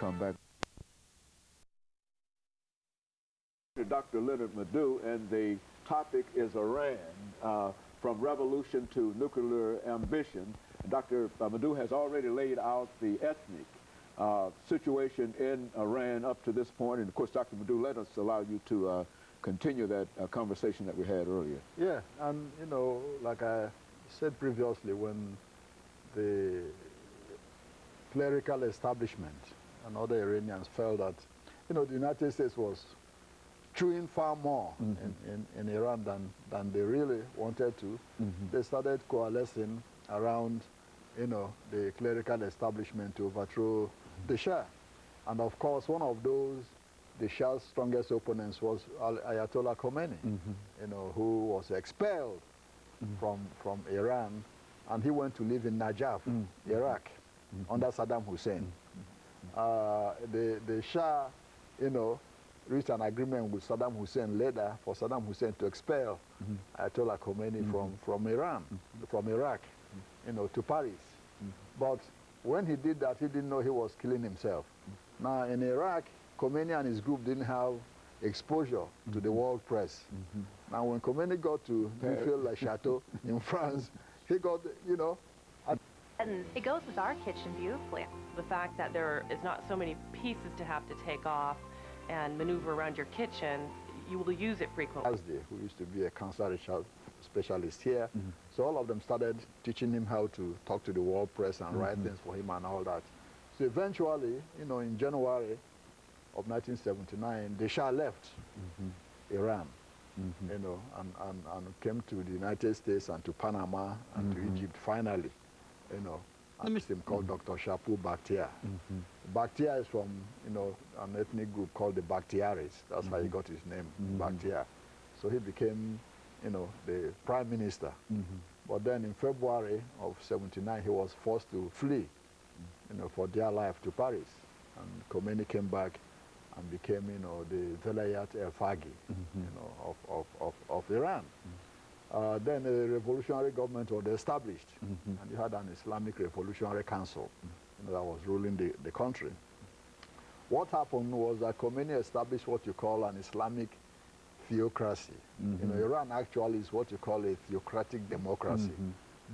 come back. Dr. LMadu, and the topic is Iran, from revolution to nuclear ambition. Dr. LMadu has already laid out the ethnic situation in Iran up to this point, and of course, Dr. LMadu, let us allow you to continue that conversation that we had earlier. Yeah, and you know, like I said previously, when the clerical establishment and other Iranians felt that, you know, the United States was chewing far more in Iran than they really wanted to, they started coalescing around, you know, the clerical establishment to overthrow the Shah. And of course, one of those, the Shah's strongest opponents was Ayatollah Khomeini, you know, who was expelled from Iran, and he went to live in Najaf, Iraq, under Saddam Hussein. The Shah, you know, reached an agreement with Saddam Hussein later for Saddam Hussein to expel Ayatollah Khomeini from Iran, from Iraq, you know, to Paris. But when he did that, he didn't know he was killing himself. Now, in Iraq, Khomeini and his group didn't have exposure to the world press. Now, when Khomeini got to Neufville-le-Château in France, he got, you know... And it goes with our kitchen beautifully. The fact that there is not so many pieces to have to take off and maneuver around your kitchen, you will use it frequently. Who used to be a cancer specialist here, so all of them started teaching him how to talk to the world press and write things for him and all that. So eventually, you know, in January of 1979, the Shah left Iran, you know, and came to the United States and to Panama and to Egypt finally, you know. A Muslim called Dr. Shapur Bakhtiar. Bakhtiar is from, you know, an ethnic group called the Bakhtiaris. That's how he got his name, Bakhtiar. So he became, you know, the prime minister. But then in February of '79, he was forced to flee, you know, for dear life to Paris. And Khomeini came back and became, you know, the Velayat el-Faghi, you know, of Iran. Then a revolutionary government was established, and you had an Islamic Revolutionary Council, you know, that was ruling the country. What happened was that Khomeini established what you call an Islamic theocracy. You know, Iran actually is what you call a theocratic democracy.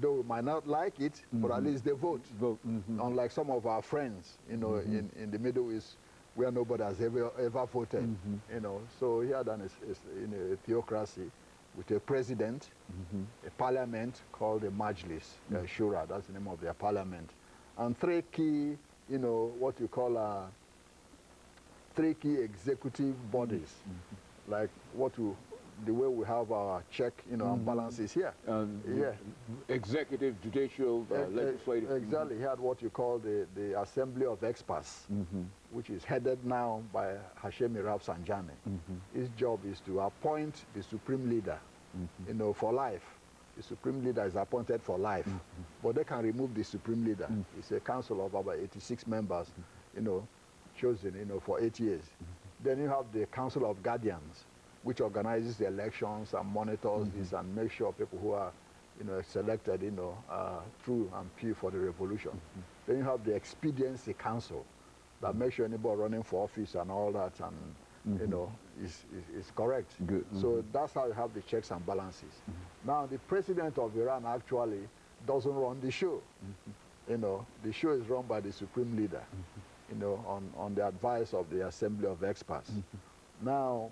Though we might not like it, but at least they vote. Unlike some of our friends, you know, in the Middle East, where nobody has ever voted, you know. So he had a theocracy with a president, a parliament called a Majlis, Shura, that's the name of their parliament, and three key, you know, what you call three key executive bodies, like the way we have our check, you know, and balances here. Executive, judicial, legislative. Exactly. He had what you call the Assembly of Experts, which is headed now by Hashemi Rafsanjani. His job is to appoint the supreme leader, you know, for life. The supreme leader is appointed for life, but they can remove the supreme leader. It's a council of about 86 members, you know, chosen, you know, for 8 years. Then you have the Council of Guardians, which organizes the elections and monitors this and makes sure people who are, you know, selected, you know, true and pure for the revolution. Then you have the Expediency Council that makes sure anybody running for office and all that, and you know, is correct. Good. So that's how you have the checks and balances. Now, the president of Iran actually doesn't run the show. You know, the show is run by the supreme leader, you know, on the advice of the Assembly of Experts. Now,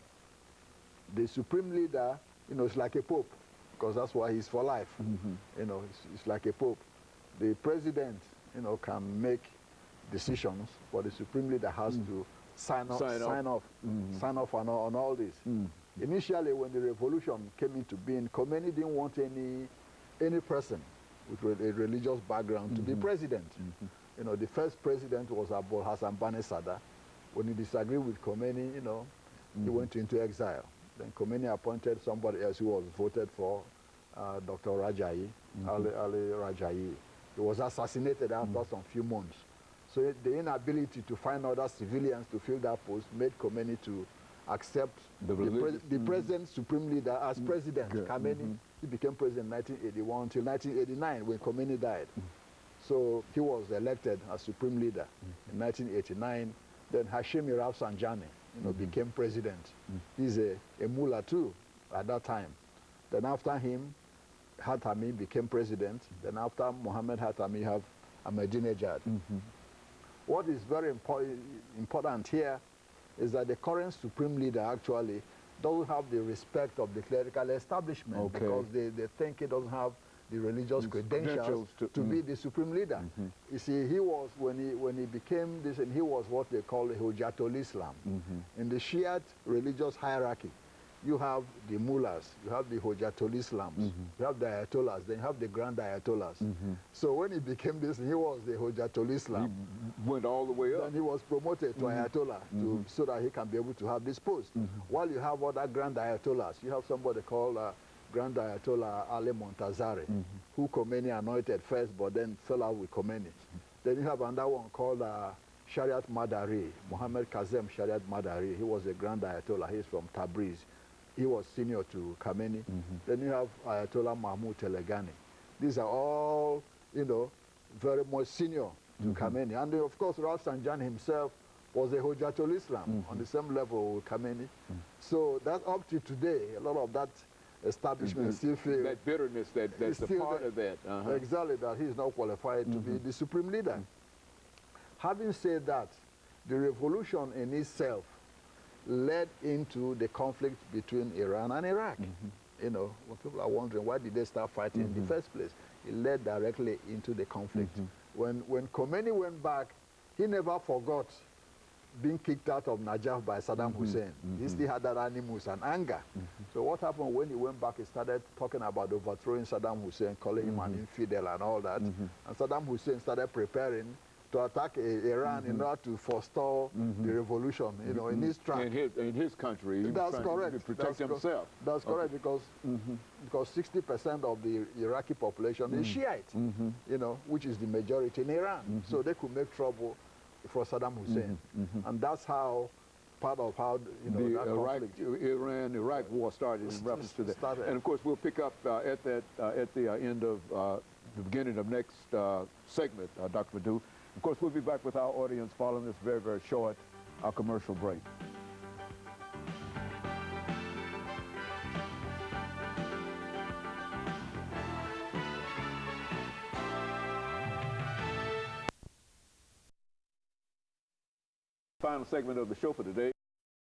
the supreme leader, you know, is like a pope, because that's why he's for life. You know, it's like a pope. The president, you know, can make decisions, but the supreme leader has to sign off on all this. Initially, when the revolution came into being, Khomeini didn't want any person with a religious background to be president. You know, the first president was Abul Hassan Bani Sadr. When he disagreed with Khomeini, you know, he went into exile. Then Khomeini appointed somebody else who was voted for, Dr. Raja'i, Ali Raja'i. He was assassinated after some few months. So the inability to find other civilians to fill that post made Khomeini to accept the present supreme leader as president. Khomeini, he became president in 1981 until 1989 when Khomeini died. So he was elected as supreme leader in 1989. Then Hashemi Rafsanjani, became president. He's a mullah too at that time. Then after him, Hatami became president. Then after Mohammed Hatami, you have Ahmadinejad. What is very important here is that the current supreme leader actually doesn't have the respect of the clerical establishment because they think he doesn't have the religious credentials to be the supreme leader. You see, he was, when he became this, and he was what they call the Hujjatul Islam. In the Shiite religious hierarchy, you have the mullahs, you have the Hujjatul Islams, you have the Ayatollahs, then you have the Grand Ayatollahs. So when he became this, he was the Hujjatul Islam. He went all the way up. Then he was promoted to Ayatollah so that he can be able to have this post. While you have other Grand Ayatollahs, you have somebody called Grand Ayatollah Ali Montazari, who Khomeini anointed first, but then fell out with Khomeini. Then you have another one called Shariat Madari, Mohammed Kazem Shariat Madari. He was a Grand Ayatollah. He's from Tabriz. He was senior to Khomeini. Then you have Ayatollah Mahmoud Telegani. These are all, very much senior to Khomeini. And then, of course, Rafsanjani himself was a Hujjatul Islam on the same level with Khomeini. So that up to today, a lot of that establishment still feel that bitterness that's a part of that. Exactly, that he's not qualified to be the supreme leader. Having said that, the revolution in itself led into the conflict between Iran and Iraq. When people are wondering why did they start fighting in the first place, it led directly into the conflict. When Khomeini went back, he never forgot being kicked out of Najaf by Saddam Hussein. He still had that animus and anger. So what happened when he went back, he started talking about overthrowing Saddam Hussein, calling him an infidel and all that. And Saddam Hussein started preparing to attack Iran in order to forestall the revolution, in his track. In his country, he was trying to protect himself. That's correct, because 60% of the Iraqi population is Shiite, which is the majority in Iran. So they could make trouble for Saddam Hussein. And that's how, part of how, the Iran-Iraq war started in reference to that. And of course, we'll pick up at the end of the beginning of next segment, Dr. Madu. Of course, we'll be back with our audience following this very, very short commercial break. Final segment of the show for today.